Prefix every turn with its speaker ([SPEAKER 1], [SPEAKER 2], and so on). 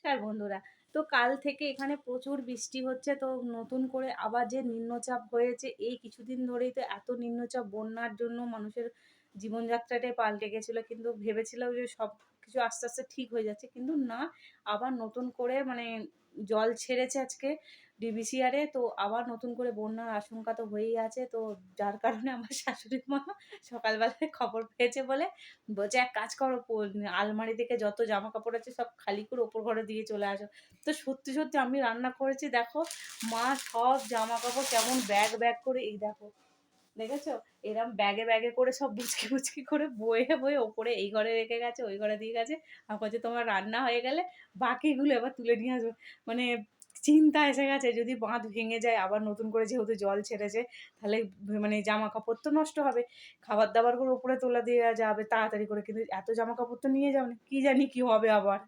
[SPEAKER 1] নমস্কার বন্ধুরা। তো কাল থেকে এখানে প্রচুর বৃষ্টি হচ্ছে। তো নতুন করে আবার যে নিম্নচাপ হয়েছে, এই কিছুদিন ধরেই তো এত নিম্নচাপ বন্যার জন্য মানুষের জীবনযাত্রাটাই পাল্টে গেছিল। কিন্তু ভেবেছিলাম যে সবকিছু আস্তে, আস্তে ঠিক হয়ে যাচ্ছে। কিন্তু না, আবার নতুন করে মানে জল ছেড়েছে আজকে ডিভিসিআর এ। তো আবার নতুন করে বন্যার আশঙ্কা তো হয়েই আছে। তো যার কারণে আমার শাশুড়ি মা সকালবেলায় খবর পেয়েছে বলে বলছে, "এক কাজ করো, আলমারি থেকে যত জামাকাপড় আছে সব খালি করে ওপর ঘরে দিয়ে চলে আসো।" তো সত্যি, সত্যি আমি রান্না করেছি দেখো, মা সব জামাকাপড় কেমন ব্যাগ, ব্যাগ করে এই দেখো, দেখেছো? এরম ব্যাগে, ব্যাগে করে সব বুচকি, বুচকি করে বয়ে, বয়ে ওপরে এই ঘরে রেখে গেছে, ওই ঘরে দিয়ে গেছে। আমাকে বলছে, "তোমার রান্না হয়ে গেলে বাকিগুলো এবার তুলে নিয়ে আসবে।" মানে চিন্তা এসে গেছে, যদি বাঁধ ভেঙে যায় আবার নতুন করে যেহেতু জল ছেড়েছে, তাহলে মানে জামাকাপড় তো নষ্ট হবে। খাবার-দাবার গুলো উপরে তোলা দেয়া যাবে তাড়াতাড়ি করে। কিন্তু এত জামাকাপড় তো নিয়ে যাও না। কি জানি কি হবে আবার।